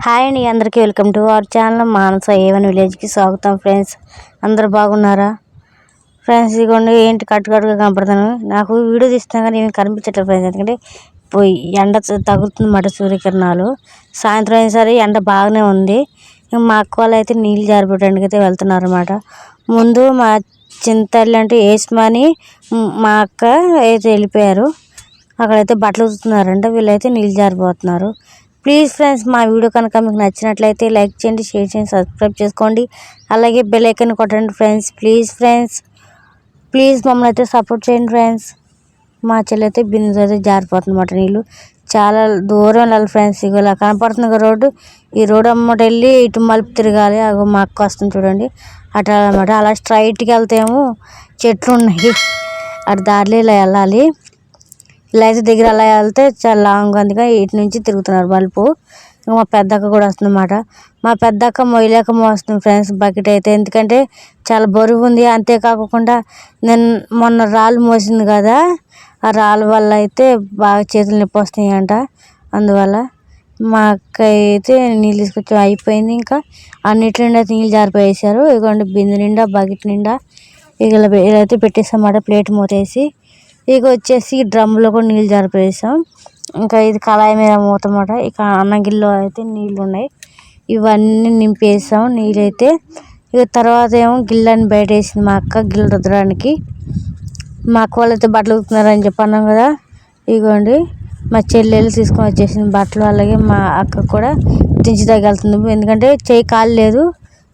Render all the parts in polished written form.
Hi అండి, అందరికీ welcome to our channel Manasa A1 విలేజ్కి స్వాగతం. ఫ్రెండ్స్, అందరు బాగున్నారా? ఫ్రెండ్స్, ఇదిగోండి ఏంటి కట్టుగా కనపడుతాను. నాకు వీడియో తీస్తున్నా కానీ ఏమి కనిపించట్లేదు ఫ్రెండ్స్. ఎందుకంటే ఎండ తగులుతుందన్నమాట, సూర్యకిరణాలు. సాయంత్రం అయినసరి ఎండ బాగానే ఉంది. మా అక్క వాళ్ళు అయితే నీళ్ళు జారిపోవడానికి అయితే వెళ్తున్నారు అన్నమాట. ముందు మా చింతల్లి అంటే ఏస్మాని మా అక్క అయితే వెళ్ళిపోయారు. అక్కడైతే బట్టలు ఉతుకుతున్నారంట, వీళ్ళైతే నీళ్ళు జారిపోతున్నారు. ప్లీజ్ ఫ్రెండ్స్, మా వీడియో కనుక మీకు నచ్చినట్లయితే లైక్ చేయండి, షేర్ చేయండి, సబ్స్క్రైబ్ చేసుకోండి. అలాగే బెల్ ఐకాన్ కొట్టండి ఫ్రెండ్స్. ప్లీజ్ మమ్మల్ని అయితే సపోర్ట్ చేయండి ఫ్రెండ్స్. మా చెల్లి అయితే బిందు అయితే జారిపోతుంది అన్నమాట. నీళ్ళు చాలా దూరం వెళ్ళాలి ఫ్రెండ్స్. ఇక ఇలా కనపడుతుంది కదా రోడ్డు. ఈ రోడ్డు అమ్మట వెళ్ళి ఇటు మలుపు తిరగాలి. అగో మా అక్క వస్తుంది చూడండి, అటు అన్నమాట. అలా స్ట్రైట్కి వెళ్తేమో చెట్లు ఉన్నాయి, అటు దారిలో ఇలా వెళ్ళాలి. ఇలా అయితే దగ్గర అలా వెళ్తే చాలా లాంగ్, అందుకే ఇటు నుంచి తిరుగుతున్నారు మలుపు. ఇంకా మా పెద్దక్క కూడా వస్తుంది అన్నమాట. మా పెద్దక్క మొయ్యలేక మోస్తుంది ఫ్రెండ్స్ బకెట్ అయితే, ఎందుకంటే చాలా బరువు ఉంది. అంతేకాకుండా నేను మొన్న రాళ్ళు మోసింది కదా, ఆ రాళ్ళ వల్ల అయితే బాగా చేతులు నొప్పి వస్తున్నాయి అంట. అందువల్ల మా అక్క అయితే నీళ్ళు తీసుకొచ్చి అయిపోయింది. ఇంకా అన్నిటి నిండా నీళ్ళు జారిపోయేసారు. ఇదిగోండి బిందె నిండా బకెట్ నిండా ఇలా అయితే పెట్టేసామాట, ప్లేట్ మూతేసి. ఇక వచ్చేసి డ్రమ్లో కూడా నీళ్ళు జారిపోయేసాం. ఇంకా ఇది కళాయి మీద మూతమాట. ఇక అన్నంగిల్లో అయితే నీళ్ళు ఉన్నాయి, ఇవన్నీ నింపేసాం నీళ్ళైతే. ఇక తర్వాత ఏమో గిళ్ళని బయట వేసింది మా అక్క, గిన్నె రుద్దడానికి. మా అక్క వాళ్ళు అయితే బట్టలు ఉతుకుతున్నారని చెప్పన్నాం కదా. ఇగోండి మా చెల్లెలు తీసుకొని వచ్చేసింది బట్టలు. అలాగే మా అక్క కూడా దించి తగ్గలుతుంది, ఎందుకంటే చేయి కాలు లేదు,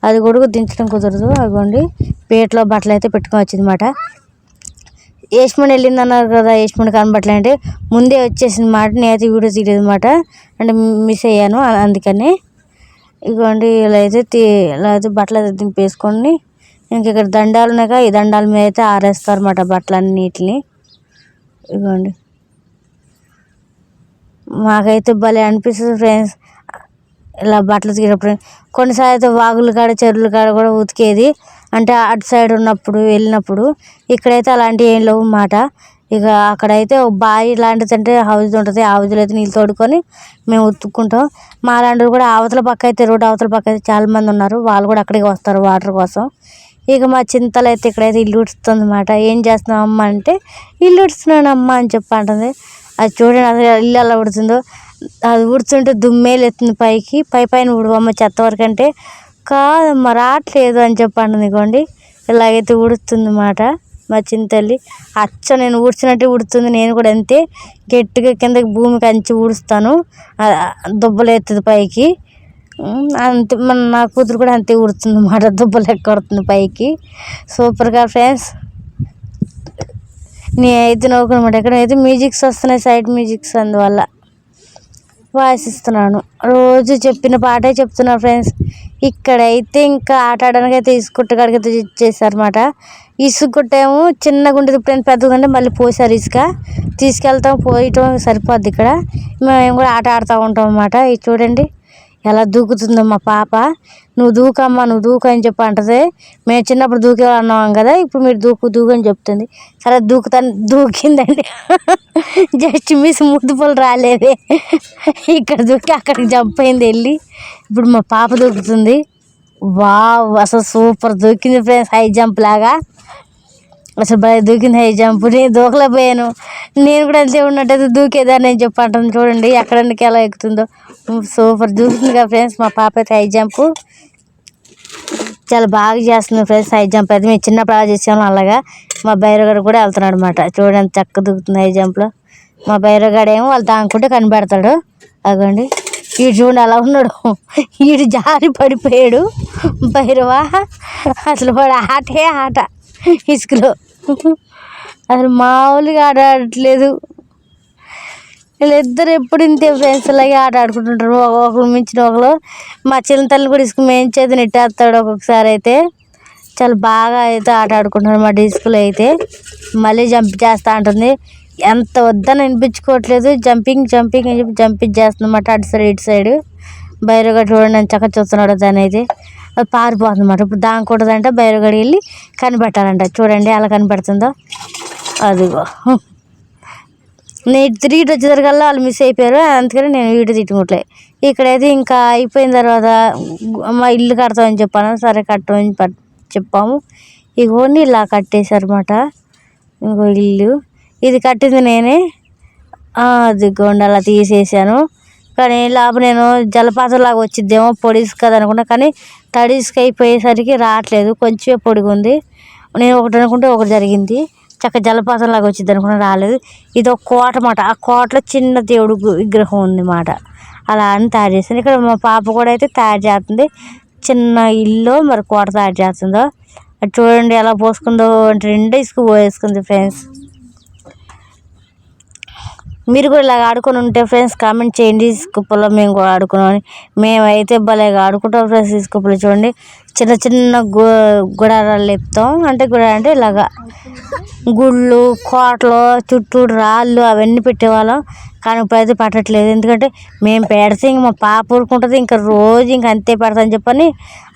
అది కూడా దించడం కుదరదు. అదిగోండి పేటలో బట్టలు అయితే పెట్టుకొని వచ్చింది అన్నమాట. యశ్మని వెళ్ళింది అన్నారు కదా, యశ్మని కనబట్టలే అంటే ముందే వచ్చేసింది మాట. నేనైతే వీడియో తీయలేదు అన్నమాట, అంటే మిస్ అయ్యాను అందుకని. ఇదిగోండి ఇలా అయితే బట్టలు అయితే దింపేసుకొని, ఇంక ఇక్కడ దండాలు ఉన్నాక ఈ దండాల మీద అయితే ఆరేస్తారు అన్నమాట బట్టలన్నిటిని. ఇదిగోండి మాకైతే భలే అనిపిస్తుంది ఫ్రెండ్స్ ఇలా బట్టలు ఉతికేటప్పుడు. కొన్నిసార్లు అయితే వాగుల కాడ చెరువుల కాడ కూడా ఉతికేది, అంటే అటు సైడ్ వెళ్ళినప్పుడు. ఇక్కడైతే అలాంటివి ఏం లేవు అన్నమాట. ఇక అక్కడైతే బావి లాంటిది అంటే హౌజ్ ఉంటుంది, ఆ హౌజ్లో అయితే నీళ్ళు తోడుకొని మేము ఉతుక్కుంటాం. మా లాంటివి కూడా అవతల పక్క అయితే, రోడ్డు అవతల పక్క అయితే చాలామంది ఉన్నారు, వాళ్ళు కూడా అక్కడికి వస్తారు వాటర్ కోసం. ఇక మా చింతలు అయితే ఇక్కడైతే ఇల్లు ఉడుస్తుంది అన్నమాట. ఏం చేస్తున్నావు అమ్మ అంటే, ఇల్లు ఉడుస్తున్నాను అమ్మ అని చెప్పి అంటుంది. అది చూడండి అసలు ఇల్లు ఎలా ఉడుతుందో. అది ఉడుతుంటే దుమ్మేలు ఎత్తుంది పైకి, పైన ఉడవమ్మ చెత్త వరకు అంటే, కాదమ్మ రావట్లేదు అని చెప్పి అంటుంది. ఇవ్వండి ఇలాగైతే ఉడుతుంది అన్నమాట మా చింతల్లి. అచ్చ నేను ఊడ్చినట్టే ఉడుతుంది. నేను కూడా అంతే గట్టిగా కిందకి భూమికి అంచి ఊడుస్తాను, దుబ్బలు ఎత్తుంది పైకి. అంతే నా కూతురు కూడా అంతే ఉడుతుంది అన్నమాట, దుబ్బలు ఎక్కడుతుంది పైకి. సూపర్గా ఫ్రెండ్స్. నేనైతే నవ్వుకున్నమాట. ఎక్కడైతే మ్యూజిక్స్ వస్తున్నాయి, సైడ్ మ్యూజిక్స్, అందువల్ల వాయిస్ ఇస్తున్నాను. రోజు చెప్పిన పాటే చెప్తున్నా ఫ్రెండ్స్. ఇక్కడైతే ఇంకా ఆట ఆడడానికి అయితే ఇసుక కాడికైతే ఇచ్చేసారన్నమాట. ఇసుక కొట్టేమో చిన్నగా ఉంటుంది, ఇప్పుడు పెద్దగా ఉంటే మళ్ళీ పోసారు ఇసుక. తీసుకెళ్తాం, పోయటం సరిపోద్ది. ఇక్కడ మేము కూడా ఆట ఆడుతూ ఉంటాం అన్నమాట. ఇది చూడండి ఎలా దూకుతుందో మా పాప. నువ్వు దూకమ్మా, నువ్వు దూకు అని చెప్పి అంటది. మేము చిన్నప్పుడు దూకే అన్నాం కదా, ఇప్పుడు మీరు దూకు అని చెప్తుంది. సరే దూకిందండి. జస్ట్ మిస్ ముద్దుపలు రాలేదే, ఇక్కడ దూకి అక్కడికి జంప్ అయింది వెళ్ళి. ఇప్పుడు మా పాప దూకుతుంది. వావ్, అసలు సూపర్ దూకింది ఫ్రెండ్స్, హై జంప్ లాగా. అసలు బాగా దూకింది హై జంప్. నేను దూకలేకపోయాను, నేను కూడా వెళ్తే ఉన్నట్టయితే దూకేదాన్ని అని చెప్పి అంటుంది. చూడండి ఎక్కడానికి ఎలా ఎక్కుతుందో. సూపర్ దూకుతుంది కదా ఫ్రెండ్స్ మా పాప అయితే. హై జంప్ చాలా బాగా చేస్తుంది ఫ్రెండ్స్. హై జంప్ అయితే మేము చిన్నప్పుడు అలా చేసాము. అలాగా మా బైరగాడు కూడా వెళ్తున్నాడు అనమాట. చూడండి చక్కగా దూకుతుంది హై జంప్లో. మా బైరగాడు ఏమో వాళ్ళు దాంకుంటే కనిపెడతాడు. అదండి వీడు చూడండి అలా ఉన్నాడు, వీడు జారి పడిపోయాడు బైరవా. అసలు వాడు ఆట ఇసుకలో అసలు మామూలుగా ఆడట్లేదు. వీళ్ళిద్దరు ఎప్పుడు ఇంతే ఫ్రెండ్స్, అలాగే ఆట ఆడుకుంటుంటారు ఒకరు మించిన ఒకరు. మా చిన్నతల్లి కూడా ఇసుక మేంచేది నెట్టేస్తాడు ఒక్కొక్కసారి. అయితే చాలా బాగా అయితే ఆట ఆడుకుంటున్నారు మా ఇసుకలో అయితే. మళ్ళీ జంప్ చేస్తూ ఉంటుంది, ఎంత వద్దని అనిపించుకోవట్లేదు. జంపింగ్ అని చెప్పి జంపింగ్ చేస్తుంది అన్నమాట అటు సైడ్ ఇటు సైడ్. బైరగాడు చూడండి అని చక్కగా చూస్తున్నాడు దాన్ని అయితే. అది పారిపోతుంది అన్నమాట. ఇప్పుడు దానికూడదంటే బైరగాడు వెళ్ళి కనిపెట్టాలంట. చూడండి ఎలా కనిపెడుతుందో. అదిగో నేను తిరిగి వచ్చేసరికల్లా వాళ్ళు మిస్ అయిపోయారు, అందుకని నేను వీడియో తిట్టుకోవట్లే. ఇక్కడైతే ఇంకా అయిపోయిన తర్వాత మా ఇల్లు కడతామని చెప్పాను, సరే కట్టమని చెప్పాము. ఇగోని ఇలా కట్టేశారన్నమాట. ఇంకో ఇల్లు ఇది కట్టింది నేనే. అది గోండ అలా తీసేసాను. కానీ లోపల నేను జలపాతం లాగా వచ్చిద్దేమో పొడి ఇసుక కదా అనుకున్నా, కానీ తడి ఇసుక అయిపోయేసరికి రావట్లేదు, కొంచెమే పొడిగా ఉంది. నేను ఒకటి అనుకుంటే ఒకటి జరిగింది. జలపాతం లాగా వచ్చింది అనుకున్నా, రాలేదు. ఇది ఒక కోట మాట. ఆ కోటలో చిన్న దేవుడు విగ్రహం ఉంది మాట. అలా అని తయారు చేసింది. ఇక్కడ మా పాప కూడా అయితే తయారు చేస్తుంది. చిన్న ఇల్లు మరి కోట తయారు చేస్తుందో అది చూడండి ఎలా పోసుకుందో. అంటే రెండో ఇసుక పోసుకుంది ఫ్రెండ్స్. మీరు కూడా ఇలాగ ఆడుకొని ఉంటే ఫ్రెండ్స్ కామెంట్ చేయండి. ఇసుకప్పులో మేము కూడా ఆడుకున్నామని. మేమైతే భలేగా ఆడుకుంటాం ఫ్రెండ్స్. ఇసుకప్పులు చూడండి, చిన్న చిన్న గుడారాలు లేపుతాం. అంటే అంటే ఇలాగా గుళ్ళు, కోటలు, చుట్టూ రాళ్ళు అవన్నీ పెట్టేవాళ్ళం. కానీ ఇప్పుడైతే పెట్టట్లేదు. ఎందుకంటే మేము పెడితే ఇంక మా పాప ఊరుకుంటుంది, ఇంకా రోజు ఇంక అంతే పెడతాని చెప్పని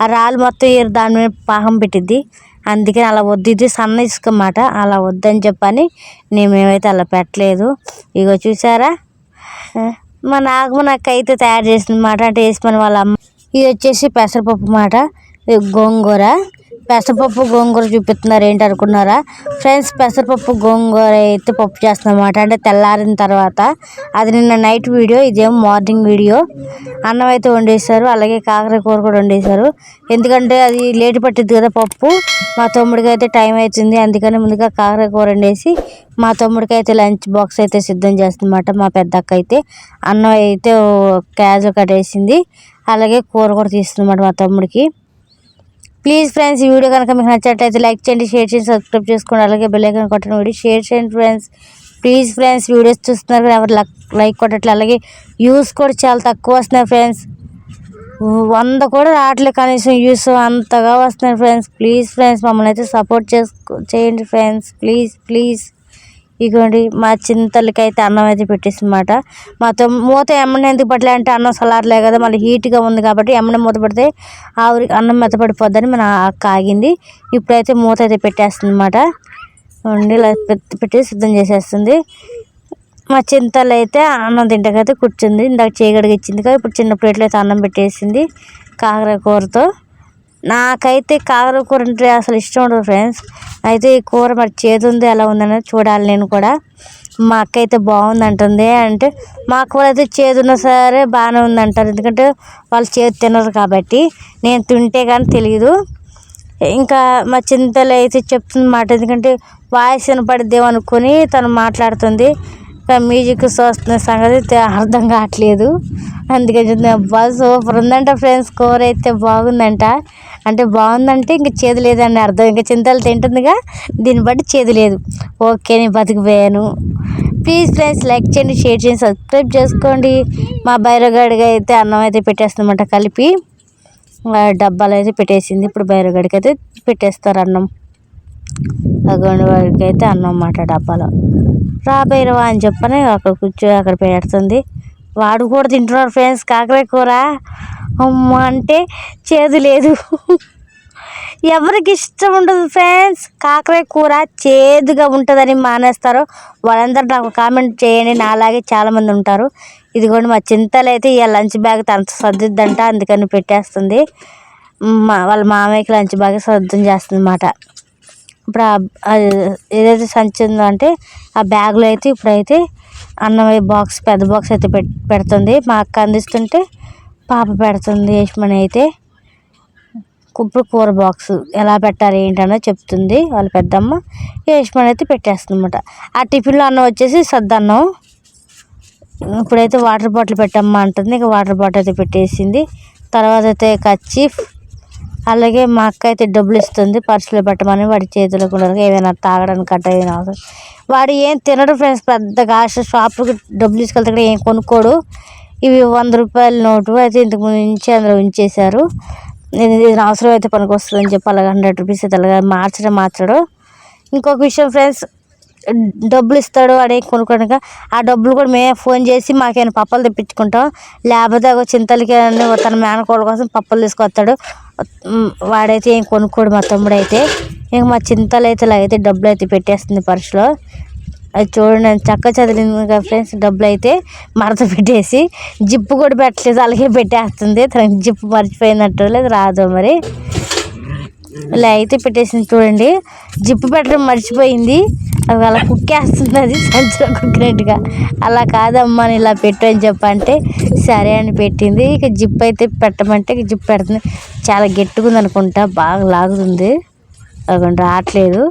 ఆ రాళ్ళు మొత్తం దాని మీద పాకం పెట్టిద్ది. అందుకని అలా వద్దు, ఇది సన్న ఇసుక అన్నమాట, అలా వద్దని చెప్పని మేమైతే అలా పెట్టలేదు. ఇగో చూసారా మా నాగమ్మ అయితే తయారు చేసింది అన్నమాట. అంటే వేసుకొని వాళ్ళ అమ్మ. ఇది వచ్చేసి పెసరపప్పు అన్నమాట. గోంగూర, పెసరపప్పు గోంగూర చూపిస్తున్నారు ఏంటి అనుకున్నారా ఫ్రెండ్స్? పెసరపప్పు గోంగూర అయితే పప్పు చేస్తున్నాం అన్నమాట. అంటే తెల్లారిన తర్వాత. అది నిన్న నైట్ వీడియో, ఇదేమో మార్నింగ్ వీడియో. అన్నం అయితే వండేశారు, అలాగే కాకర కూర కూడా వండేశారు. ఎందుకంటే అది లేటు పట్టిద్ది కదా పప్పు. మా తమ్ముడికి అయితే టైం అవుతుంది, అందుకని ముందుగా కాకర కూర వండేసి మా తమ్ముడికి అయితే లంచ్ బాక్స్ అయితే సిద్ధం చేస్తుందన్నమాట. మా పెద్దక్క అయితే అన్నం అయితే క్యాజువల్ కట్టేసింది, అలాగే కూర కూడా తీస్తుందన్నమాట మా తమ్ముడికి. ప్లీజ్ ఫ్రెండ్స్, ఈ వీడియో కనుక మీకు నచ్చినట్లయితే లైక్ చేయండి, షేర్ చేయండి, సబ్స్క్రైబ్ చేసుకోండి, అలాగే బెల్ ఐకాన్ కొట్టండి, వీడియో షేర్ చేయండి ఫ్రెండ్స్. ప్లీజ్ ఫ్రెండ్స్, వీడియోస్ చూస్తున్నారు కదా ఎవరు లైక్ కొట్టట్లేదు. అలాగే వ్యూస్ కూడా చాలా తక్కువ వస్తున్నాయి ఫ్రెండ్స్. 100 కూడా రావట్లేదు కనీసం వ్యూస్, అంతగా వస్తున్నాయి ఫ్రెండ్స్. ప్లీజ్ ఫ్రెండ్స్, మమ్మల్ని అయితే సపోర్ట్ చేయండి ఫ్రెండ్స్. ప్లీజ్. ఇదిగోండి మా చింతలకి అయితే అన్నం అయితే పెట్టేసిందన్నమాట. మాతో మూత ఎమ్మని ఎందుకు పట్టలే అంటే అన్నం సలార్లే కదా, మళ్ళీ హీట్గా ఉంది కాబట్టి ఎమ్మని మూత పడితే ఆవిరికి అన్నం మెత్తపడిపోద్దని మన అక్క ఆగింది. ఇప్పుడైతే మూత అయితే పెట్టేస్తుంది అన్నమాట. ఇలా పెట్టి సిద్ధం చేసేస్తుంది. మా చింతలు అయితే అన్నం తింటకైతే కూర్చుంది. ఇందాక చేయగడికి ఇచ్చింది కదా, ఇప్పుడు చిన్న ప్లేట్లో అయితే అన్నం పెట్టేసింది కాకర కూరతో. నాకైతే కాకర కూర అంటే అసలు ఇష్టం ఉండదు ఫ్రెండ్స్. అయితే ఈ కూర మరి చేదు ఉంది ఎలా ఉందనేది చూడాలి నేను కూడా. మా అక్క అయితే బాగుంది అంటుంది. అంటే మా అక్క వాళ్ళు అయితే చేదు ఉన్నా సరే బాగానే ఉంది అంటారు, ఎందుకంటే వాళ్ళు చేదు తినరు కాబట్టి. నేను తింటే కానీ తెలియదు. ఇంకా మా చింతలు అయితే చెప్తుంది మాట, ఎందుకంటే వాయిస్ వినపడిద్దేమో అనుకొని తను మాట్లాడుతుంది. మ్యూజిక్ వస్తున్న సంగతి అర్థం కావట్లేదు. అందుకని చెప్తుంది. అబ్బా సూపర్ ఉందంట ఫ్రెండ్స్, కూర అయితే బాగుందంట. అంటే బాగుందంటే ఇంక చేదు లేదని అర్థం. ఇంకా చింతలు తింటుందిగా, దీన్ని బట్టి చేదు లేదు. ఓకే, నేను బతికిపోయాను. ప్లీజ్ ఫ్రెండ్స్, లైక్ చేయండి, షేర్ చేయండి, సబ్స్క్రైబ్ చేసుకోండి. మా బైరగాడిగా అయితే అన్నం అయితే పెట్టేస్తుందన్నమాట, కలిపి డబ్బాలు అయితే పెట్టేసింది. ఇప్పుడు బైరగాడికి అయితే పెట్టేస్తారు అన్నం. అగోండి వాడికి అయితే అన్నం అన్నమాట డబ్బాలో. రా భైరవా అని చెప్పని అక్కడ అక్కడ పెడుతుంది. వాడు కూడా తింటున్నాడు ఫ్రెండ్స్ కాకర కూర. అమ్మ అంటే చేదు లేదు. ఎవరికి ఇష్టం ఉండదు ఫ్రెండ్స్ కాకర కూర చేదుగా ఉంటుందని మానేస్తారు వాళ్ళందరూ నాకు కామెంట్ చేయండి. నాలాగే చాలామంది ఉంటారు. ఇదిగోండి మా చింతలు అయితే ఇక లంచ్ బ్యాగ్ తన సర్దిద్దంట, అందుకని పెట్టేస్తుంది. వాళ్ళ మామయ్యకి లంచ్ బ్యాగ్ సర్దం చేస్తుంది అన్నమాట. ఇప్పుడు ఏదైతే సంచి ఉందో అంటే ఆ బ్యాగ్లో అయితే ఇప్పుడైతే అన్నం బాక్స్, పెద్ద బాక్స్ అయితే పెడుతుంది. మా అక్క అందిస్తుంటే పాప పెడుతుంది యశ్మని అయితే. ఇప్పుడు కూర బాక్స్ ఎలా పెట్టాలి ఏంటనో చెప్తుంది వాళ్ళ పెద్దమ్మ. యశ్మని అయితే పెట్టేస్తుంది అన్నమాట. ఆ టిఫిన్లో అన్నం వచ్చేసి సద్దన్నం. ఇప్పుడైతే వాటర్ బాటిల్ పెట్టమ్మా అంటుంది. ఇక వాటర్ బాటిల్ అయితే పెట్టేసింది. తర్వాత అయితే కర్చీఫ్, అలాగే మా అక్క అయితే డబ్బులు ఇస్తుంది పర్సులో పెట్టమని. వాడి చేతిలో కూడా ఏమైనా తాగడానికి కట్ట ఏమైనా అవసరం. వాడు ఏం తినడు ఫ్రెండ్స్, పెద్దగా షాప్కి డబ్బులు తీసుకెళ్తే కూడా ఏం కొనుక్కోడు. ఇవి 100 రూపాయల నోటు అయితే ఇంతకు నుంచి అందులో ఉంచేశారు. ఇది అవసరం అయితే పనికి వస్తుందని చెప్పి అలాగే 100 రూపీస్ అయితే అలాగే మార్చడు. ఇంకొక విషయం ఫ్రెండ్స్, డబ్బులు ఇస్తాడు వాడే కొనుక్కోడానికి. ఆ డబ్బులు కూడా మేమే ఫోన్ చేసి మాకేమైనా పప్పలు తెప్పించుకుంటాం, లేకపోతే చింతలకి తన మేనకోళ్ళ కోసం పప్పలు తీసుకొస్తాడు. వాడైతే ఏం కొనుక్కోడు మా తమ్ముడు అయితే. ఇంక మా చింతలు అయితే డబ్బులు అయితే పెట్టేస్తుంది పర్సులో. అది చూడండి చక్క చదివింది కదా ఫ్రెండ్స్. డబ్బులు అయితే మడత పెట్టేసి జిప్పు కూడా పెట్టలేదు, అలాగే పెట్టేస్తుంది. తనకి జిప్పు మర్చిపోయినట్టు లేదు రాదు మరి. ఇలా అయితే పెట్టేసింది చూడండి. జిప్పు పెట్టడం మర్చిపోయింది, అది అలా కుక్కేస్తుంది, అది సంచిలో కుక్కినట్టుగా. అలా కాదమ్మా అని ఇలా పెట్టు అని చెప్పంటే సరే అని పెట్టింది. ఇక జిప్పు అయితే పెట్టమంటే ఇక జిప్పు పెడుతుంది. చాలా గట్టిగా ఉంది అనుకుంటా, బాగా లాగుతుంది, అది రావట్లేదు.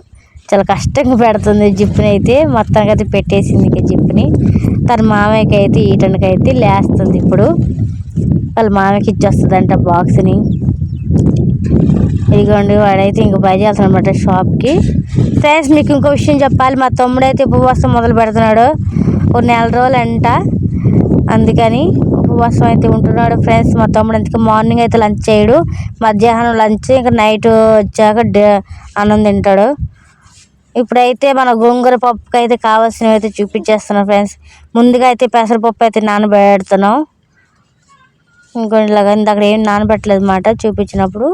చాలా కష్టంగా పెడుతుంది జిప్పుని అయితే. మొత్తానికి అయితే పెట్టేసింది ఇక జిప్పుని. తన మామయ్యకి అయితే ఈటనికి అయితే లేస్తుంది. ఇప్పుడు వాళ్ళ మామయ్యకి ఇచ్చేస్తుందంట బాక్స్ని. ఇదిగోండి వాడైతే ఇంక బయలుదేరుతాడు అనమాట షాప్కి. ఫ్రెండ్స్ మీకు ఇంకో విషయం చెప్పాలి, మా తమ్ముడు అయితే ఉపవాసం మొదలు పెడుతున్నాడు. ఒక 4 రోజులు అంట, అందుకని ఉపవాసం అయితే ఉంటున్నాడు ఫ్రెండ్స్ మా తమ్ముడు. అందుకే మార్నింగ్ అయితే లంచ్ చేయడు, మధ్యాహ్నం లంచ్, ఇంకా నైట్ వచ్చాక అన్నం తింటాడు. ఇప్పుడైతే మన గోంగూర పప్పుకి అయితే కావాల్సినవి అయితే చూపించేస్తున్నాం ఫ్రెండ్స్. ముందుగా అయితే పెసరపప్పు అయితే నానబెడుతున్నాం. ఇంకొంచెంలాగా అక్కడ ఏం నానబెట్టలేదు అన్నమాట చూపించినప్పుడు.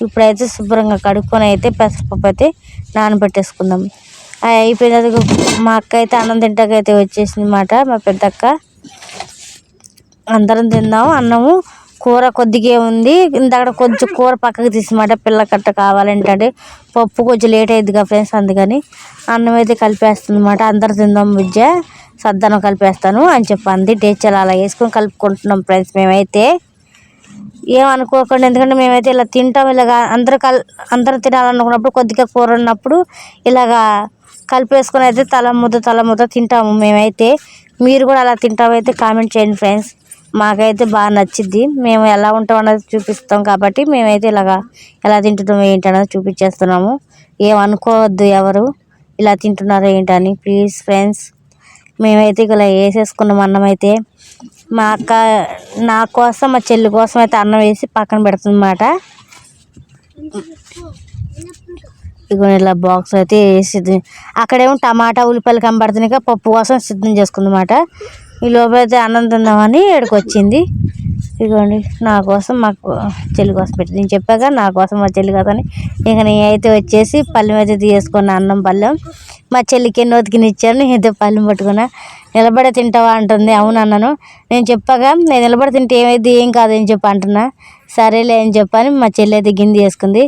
ఇప్పుడైతే శుభ్రంగా కడుక్కొని అయితే పెసరపప్పు అయితే నానబెట్టేసుకుందాం. అది అయిపోయినది. మా అక్క అయితే అన్నం తింటాకైతే వచ్చేసింది అన్నమాట, మా పెద్దక్క. అందరం తిందాం అన్నము. కూర కొద్దిగా ఉంది, ఇందాక కొంచెం కూర పక్కకు తీసిమాట పిల్లకట్ట కావాలంటే. పప్పు కొంచెం లేట్ అయ్యింది కదా ఫ్రెండ్స్, అందుకని అన్నం అయితే కలిపేస్తుంది అన్నమాట. అందరు తిందాం విద్య, సద్దనం కలిపేస్తాను అని చెప్పింది. టేస్ట్లు అలా వేసుకొని కలుపుకుంటున్నాం ఫ్రెండ్స్ మేమైతే. ఏమనుకోకండి, ఎందుకంటే మేమైతే ఇలా తింటాం. ఇలాగా అందరూ తినాలనుకున్నప్పుడు కొద్దిగా కూర ఉన్నప్పుడు ఇలాగా కలిపేసుకొని అయితే తల ముద్ద తింటాము మేమైతే. మీరు కూడా అలా తింటామైతే కామెంట్ చేయండి ఫ్రెండ్స్. మాకైతే బాగా నచ్చిద్ది, మేము ఎలా ఉంటాం అన్నది చూపిస్తాం కాబట్టి మేమైతే ఇలాగా ఎలా తింటున్నాం ఏంటన్నది చూపించేస్తున్నాము. ఏమనుకోవద్దు ఎవరు ఇలా తింటున్నారో ఏంటని ప్లీజ్ ఫ్రెండ్స్. మేమైతే ఇలా వేసేసుకున్నాం అన్నం అయితే. మా అక్క నా కోసం మా చెల్లి కోసం అయితే అన్నం వేసి పక్కన పెడుతుంది అన్నమాట. ఇగో ఇలా బాక్స్ అయితే వేసి అక్కడేమో టమాటా ఉల్లిపాయలు కనబడుతున్నాయి, పప్పు కోసం సిద్ధం చేసుకుందన్నమాట. ఈ లోపల అయితే అన్నం తిందామని ఇక్కడికి వచ్చింది. ఇదిగోండి నా కోసం మా చెల్లి కోసం పెట్టింది. నేను చెప్పాక నా కోసం మా చెల్లి కోసం. ఇక నేనైతే వచ్చేసి పళ్ళెం అయితే తీసుకున్నా, అన్నం పళ్ళెం. మా చెల్లికి ఎన్నో ఉతికిని ఇచ్చాను, నేనైతే పళ్ళెం పట్టుకున్నా. నిలబడి తింటావా అంటుంది. అవును అన్నాను. నేను చెప్పాక నేను నిలబడి తింటే ఏమైంది, ఏం కాదు అని చెప్పి అంటున్నా. సరేలే అని చెప్పని మా చెల్లి అయితే గిన్నె చేసుకుంది.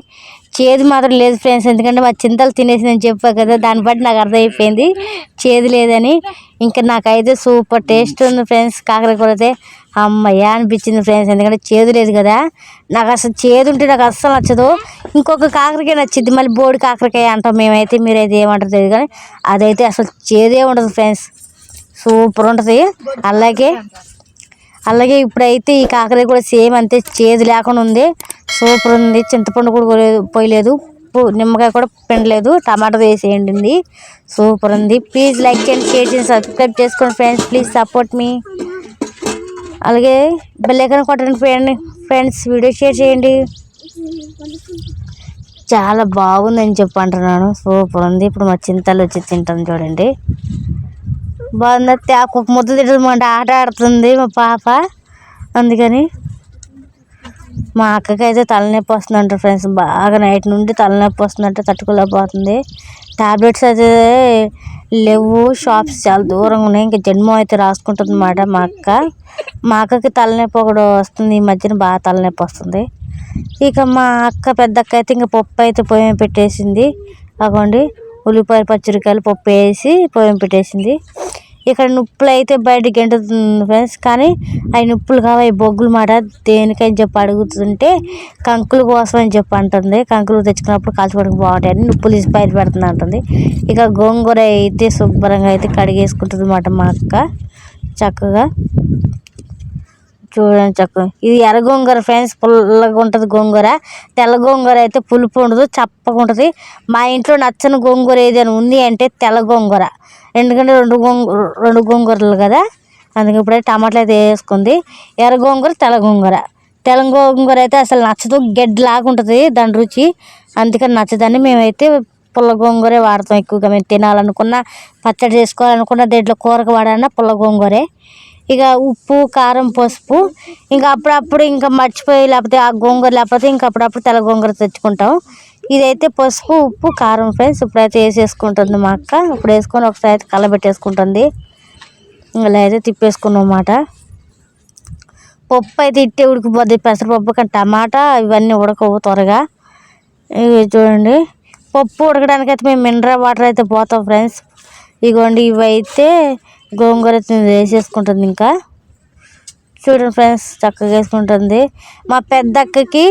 చేదు మాత్రం లేదు ఫ్రెండ్స్, ఎందుకంటే మా చింతలు తినేసి నేను చెప్పా కదా, దాన్ని బట్టి నాకు అర్థమైపోయింది చేదు లేదని. ఇంకా నాకైతే సూపర్ టేస్ట్ ఉంది ఫ్రెండ్స్. కాకరకాయ కూర అయితే అమ్మయ్య అనిపించింది ఫ్రెండ్స్, ఎందుకంటే చేదు లేదు కదా. నాకు అసలు చేదు ఉంటే నాకు అస్సలు నచ్చదు. ఇంకొక కాకరకాయ నచ్చింది, మళ్ళీ బోడి కాకరకాయ అంటాం మేమైతే, మీరైతే ఏమంటారు తెలియదు కానీ అదైతే అసలు చేదే ఉండదు ఫ్రెండ్స్, సూపర్ ఉంటుంది. అలాగే ఇప్పుడైతే ఈ కాకరకాయ కూడా సేమ్ అంతే, చేదు లేకుండా ఉంది, సూపర్ ఉంది. చింతపండు కూడా పోయలేదు, నిమ్మకాయ కూడా పిండలేదు, టమాటా వేసేయండి, సూపర్ ఉంది. ప్లీజ్ లైక్ చేయండి, షేర్ చేయండి, సబ్స్క్రైబ్ చేసుకోండి ఫ్రెండ్స్. ప్లీజ్ సపోర్ట్ మీ. అలాగే బెల్ ఐకాన్ కొట్టండి ఫ్రెండ్స్, వీడియో షేర్ చేయండి. చాలా బాగుందని చెప్పి అంటున్నాను, సూపర్ ఉంది. ఇప్పుడు మా చింతలు వచ్చి తింటాం చూడండి, బాగుంది. ఒక ముద్ద తింటుంది, ఆట ఆడుతుంది మా పాప, అందుకని. మా అక్కకి అయితే తలనొప్పి వస్తుందంట ఫ్రెండ్స్, బాగా నైట్ నుండి తలనొప్పి వస్తుందంటే తట్టుకోలేకపోతుంది. టాబ్లెట్స్ అయితే లేవు, షాప్స్ చాలా దూరంగా ఉన్నాయి, ఇంకా జన్మ అయితే రాసుకుంటుంది అన్నమాట మా అక్కకి తలనొప్పి ఒకటి వస్తుంది, ఈ మధ్యన బాగా తలనొప్పి వస్తుంది. ఇక మా అక్క పెద్దక్క అయితే ఇంకా పప్పు అయితే పొయ్యి పెట్టేసింది. అగోండి ఉల్లిపాయలు పచ్చిమిరపకాయలు పప్పు వేసి పొయ్యి పెట్టేసింది. ఇక్కడ నుప్పులు అయితే బయటకి గెంటుతుంది ఫ్రెండ్స్, కానీ అవి నుప్పులు కావు, అవి బొగ్గులు మాట. దేనికని చెప్పి అడుగుతుంటే కంకుల కోసం అని చెప్పి అంటుంది. కంకులు తెచ్చుకున్నప్పుడు కాల్చుకోవడానికి బాగుంటాయని నుప్పులు తీసి బయట పెడుతుంది అంటుంది. ఇక గోంగూర అయితే శుభ్రంగా అయితే కడిగేసుకుంటుంది అన్నమాట మా అక్క చక్కగా. చూడండి చక్కగా, ఇది ఎర్ర గోంగూర ఫ్రెండ్స్, పుల్లగా ఉంటుంది గోంగూర. తెల్ల గోంగూర అయితే పులుపు ఉండదు, చప్పగా ఉంటుంది. మా ఇంట్లో నచ్చని గోంగూర ఏదైనా ఉంది అంటే తెల్ల గోంగూర, ఎందుకంటే రెండు గోంగూరలు కదా, అందుకే ఇప్పుడైతే టమాటాలు అయితే వేసుకుంది. ఎర్ర గోంగూర తెల్ల గోంగూర అయితే అసలు నచ్చదు, గడ్డిలాగా ఉంటుంది దాని రుచి, అందుకని నచ్చదని మేమైతే పుల్ల గోంగూరే వాడతాం ఎక్కువగా. మేము తినాలనుకున్న, పచ్చడి చేసుకోవాలనుకున్న, దేంట్లో కూరకు వాడాలన్నా పుల్ల గోంగూరే. ఇక ఉప్పు కారం పసుపు, ఇంకా అప్పుడప్పుడు ఇంకా మర్చిపోయి లేకపోతే ఆ గోంగూర లేకపోతే ఇంకా అప్పుడప్పుడు తెల్ల గోంగూర తెచ్చుకుంటాం. ఇదైతే పసుపు ఉప్పు కారం ఫ్రెండ్స్. ఇప్పుడైతే వేసేసుకుంటుంది మా అక్క. ఇప్పుడు వేసుకొని ఒకసారి అయితే కలబెట్టేసుకుంటుంది. ఇలా అయితే తిప్పేసుకున్నాం అన్నమాట. పప్పు అయితే ఇట్టే ఉడికిపోద్ది. పెసరపప్పు కానీ టమాటా ఇవన్నీ ఉడకవు త్వరగా. ఇవి చూడండి, పప్పు ఉడకడానికి అయితే మేము మినరల్ వాటర్ అయితే పోతాం ఫ్రెండ్స్. ఇగోండి ఇవి అయితే గోంగూర వేసేసుకుంటుంది. ఇంకా చూడండి ఫ్రెండ్స్, చక్కగా వేసుకుంటుంది. మా పెద్ద అక్కకి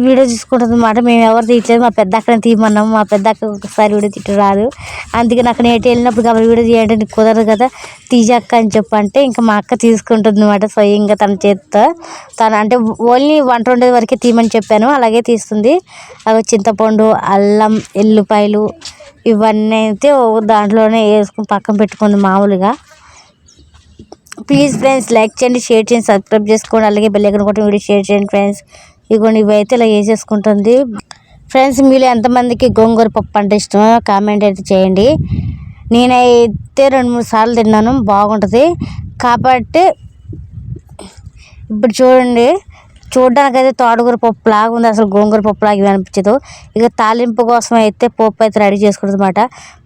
వీడియో తీసుకుంటుంది అన్నమాట. మేము ఎవరు తీయట్లేదు, మా పెద్ద అక్కని తీయమన్నాము. మా పెద్ద అక్క ఒకసారి వీడియో తీయటం రాదు. అందుకని అక్కడ నేటి వెళ్ళినప్పుడు కాబట్టి వీడియో తీయండి, నీకు కుదరదు కదా తీయక్క అని చెప్పంటే ఇంకా మా అక్క తీసుకుంటుంది అన్నమాట స్వయంగా తన చేతితో. తను అంటే ఓన్లీ వంట వండేది వరకే తీయమని చెప్పాను, అలాగే తీస్తుంది. అవి చింతపండు, అల్లం, ఎల్లిపాయలు ఇవన్నీ అయితే దాంట్లోనే వేసుకుని పక్కన పెట్టుకుంది మామూలుగా. ప్లీజ్ ఫ్రెండ్స్ లైక్ చేయండి, షేర్ చేయండి, సబ్స్క్రైబ్ చేసుకోండి, అలాగే బెల్ ఐకాన్ కొట్టి వీడియో షేర్ చేయండి ఫ్రెండ్స్. ఇగోండి ఇవి అయితే ఇలా వేసేసుకుంటుంది ఫ్రెండ్స్. మీలో ఎంతమందికి గోంగూర పప్పు అంటే ఇష్టమో కామెంట్ అయితే చేయండి. నేనైతే 2-3 సార్లు తిన్నాను, బాగుంటుంది. కాబట్టి ఇప్పుడు చూడండి, చూడడానికైతే తోటకూర పప్పు లాగా ఉంది, అసలు గోంగూర పప్పు లాగా అనిపించదు. ఇక తాలింపు కోసం అయితే పప్పు అయితే రెడీ చేసుకుంటుంది అన్నమాట.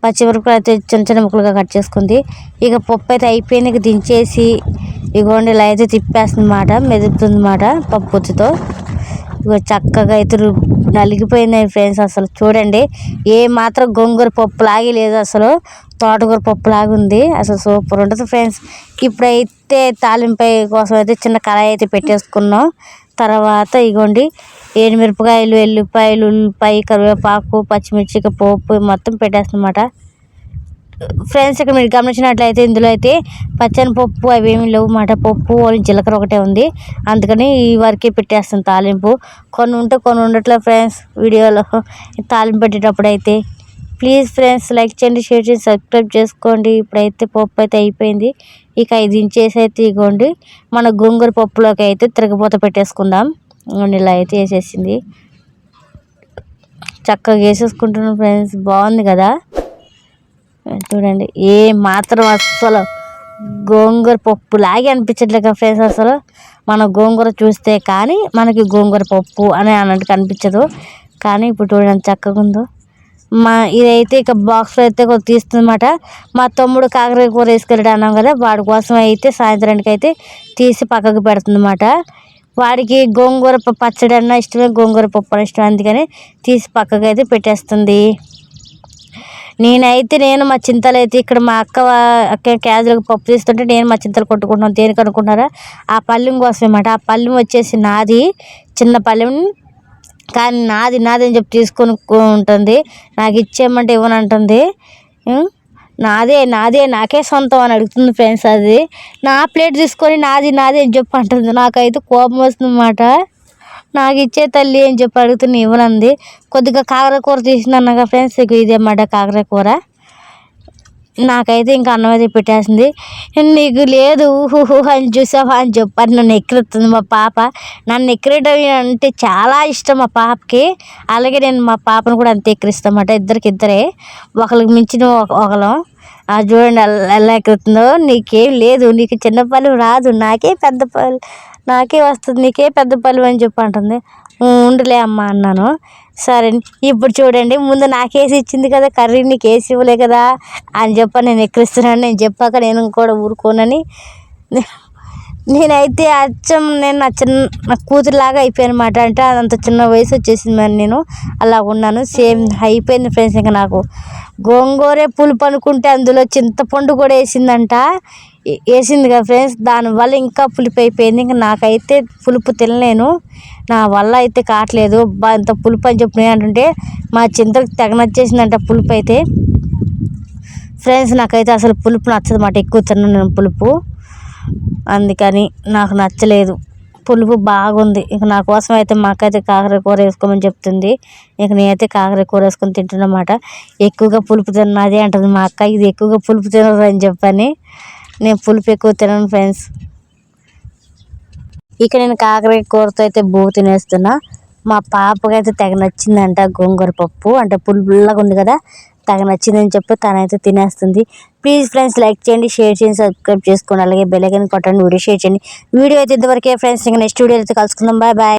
పచ్చిమిరపకాయలు అయితే చిన్న చిన్న ముక్కలుగా కట్ చేసుకుంది. ఇక పప్పు అయితే అయిపోయింది. ఇక దించేసి ఇగోండి ఇలా అయితే తిప్పేస్తుంది అన్నమాట, మెదుపుతుంది అన్నమాట పప్పు గుత్తితో. ఇక చక్కగా అయితే నలిగిపోయింది ఫ్రెండ్స్. అసలు చూడండి, ఏ మాత్రం గోంగూర పప్పు లాగే లేదు, అసలు తోటకూర పప్పు లాగా ఉంది. అసలు సూపర్ ఉంటుంది ఫ్రెండ్స్. ఇప్పుడైతే తాలింపై కోసం అయితే చిన్న కళాయి అయితే పెట్టేసుకున్నాం. తర్వాత ఇగోండి ఎండుమిరపకాయలు, ఎల్లిపాయలు, ఉల్లిపాయ, కరివేపాకు, పచ్చిమిర్చి, పోపు మొత్తం పెట్టేస్తున్నమాట ఫ్రెండ్స్. ఇక్కడ మీరు గమనించినట్లయితే ఇందులో అయితే పచ్చని పప్పు అవేమీ లేవు అన్నమాట. పప్పు ఓన్లీ జీలకర్ర ఒకటే ఉంది, అందుకని ఈ వరకే పెట్టేస్తాను తాలింపు. కొన్ని ఉంటే కొన్ని ఉండట్లేదు ఫ్రెండ్స్ వీడియోలో తాలింపు పెట్టేటప్పుడు అయితే. ప్లీజ్ ఫ్రెండ్స్ లైక్ చేయండి, షేర్ చేయండి, సబ్స్క్రైబ్ చేసుకోండి. ఇప్పుడైతే పప్పు అయితే అయిపోయింది. ఇక ఇది దించేసి అయితే ఇగోండి మన గోంగూర పప్పులోకి అయితే తిరగబోత పెట్టేసుకుందాం. ఇలా అయితే వేసేసింది, చక్కగా వేసేసుకుంటున్నాం ఫ్రెండ్స్. బాగుంది కదా చూడండి, ఏ మాత్రం అస్సలు గోంగూర పప్పు లాగే అనిపించట్లేదు ఫ్రెండ్స్. అసలు మన గోంగూర చూస్తే కానీ మనకి గోంగూర పప్పు అని అన్నట్టు కనిపించదు. కానీ ఇప్పుడు చూడండి చక్కగా ఉందో. ఇదైతే ఇక బాక్స్లో అయితే తీస్తుందన్నమాట. మా తమ్ముడు కాకరకాయ కూర వేసుకెళ్ళాడు అన్నాం కదా, వాడి కోసం అయితే సాయంత్రానికి అయితే తీసి పక్కకు పెడుతుందన్నమాట. వాడికి గోంగూర పచ్చడి అన్న ఇష్టమే, గోంగూర పప్పు అన్న ఇష్టం, అందుకని తీసి పక్కకు అయితే పెట్టేస్తుంది. నేను మా చింతలు అయితే ఇక్కడ మా అక్క క్యాజువల్గా పప్పు తీస్తుంటే నేను మా చింతలు కొట్టుకుంటున్నాను. దేనికి అనుకుంటున్నారా, ఆ పళ్ళెం కోసం అన్నమాట. ఆ పళ్ళెం వచ్చేసి నాది, చిన్న పళ్ళెం, కానీ నాది అని చెప్పి తీసుకొని ఉంటుంది. నాకు ఇచ్చేయమంటే ఇవ్వనంటుంది. నాదే నాకే సొంతం అని అడుగుతుంది ఫ్రెండ్స్. అది నా ప్లేట్ తీసుకొని నాది అని చెప్పి అంటుంది. నాకైతే కోపం వస్తుంది అన్నమాట. నాకు ఇచ్చే తల్లి అని చెప్పి అడుగుతున్నా, ఇవ్వనంది. కొద్దిగా కాకర కూర తీసిందన్నాగా ఫ్రెండ్స్, ఇదే అన్నమాట కాకర కూర. నాకైతే ఇంకా అన్నం అయితే పెట్టేసింది. నీకు లేదు అని చూసావా అని చెప్పని నన్ను ఎక్కిరిస్తుంది మా పాప. నన్ను ఎక్కిరటం అంటే చాలా ఇష్టం మా పాపకి, అలాగే నేను మా పాపను కూడా అంతే ఎక్కిరిస్తామన్నమాట. ఇద్దరే, ఒకరికి మించిన ఒకరం. చూడండి ఎలా ఎక్కిరుతుందో. నీకేం లేదు, నీకు చిన్న పళ్ళు రాదు, నాకే వస్తుంది, నీకే పెద్ద పళ్ళు అని చెప్పి అంటుంది. ఉండలే అమ్మ అన్నాను. సరే ఇప్పుడు చూడండి, ముందు నాకేసి ఇచ్చింది కదా కర్రీ, నీకు వేసి ఇవ్వలే కదా అని చెప్పి నేను ఎక్కిరిస్తున్నాను. నేను చెప్పాక నేను కూడా ఊరుకోనని నేనైతే నేను నా కూతురులాగా అయిపోయాను అన్నమాట. అంటే అంత చిన్న వయసు వచ్చేసింది, మరి నేను అలా ఉన్నాను. సేమ్ అయిపోయింది ఫ్రెండ్స్. ఇంకా నాకు గోంగూరే పులుపు అనుకుంటే అందులో చింతపండు కూడా వేసింది కదా ఫ్రెండ్స్, దానివల్ల ఇంకా పులుపు అయిపోయింది. ఇంకా నాకైతే పులుపు తినలేను, నా వల్ల అయితే కావట్లేదు. ఇంత పులుపు అని చెప్పి అంటుంటే మా చింతకు తెగ నచ్చేసిందంట పులుపు అయితే ఫ్రెండ్స్. నాకైతే అసలు పులుపు నచ్చదు అన్నమాట, ఎక్కువ తిన్నాను నేను పులుపు, అందుకని నాకు నచ్చలేదు. పులుపు బాగుంది. ఇక నా కోసం అయితే మా అక్క అయితే కాకరకాయ కూర వేసుకోమని చెప్తుంది. ఇక నేనైతే కాకరకాయ కూర వేసుకొని తింటున్నమాట. ఎక్కువగా పులుపు తిన్నది అంటుంది మా అక్క, ఇది ఎక్కువగా పులుపు తినరు అని చెప్పని. నేను పులుపు ఎక్కువ తినను ఫ్రెండ్స్. ఇక నేను కాకరకాయ కూరతో అయితే తినేస్తున్నా. మా పాపకైతే తెగ నచ్చిందంట గోంగూర పప్పు, అంటే పుల్లగా ఉంది కదా, తెగ నచ్చిందని చెప్పి తనైతే తినేస్తుంది. ప్లీజ్ ఫ్రెండ్స్ లైక్ చేయండి, షేర్ చేయండి, సబ్స్క్రైబ్ చేసుకోండి, అలాగే బెల్ ఐకాన్ కొట్టండి, వీడియో షేర్ చేయండి. వీడియో అయితే ఇంతవరకే ఫ్రెండ్స్. ఇంకా నెక్స్ట్ వీడియో అయితే కలుసుకుందాం. బాయ్.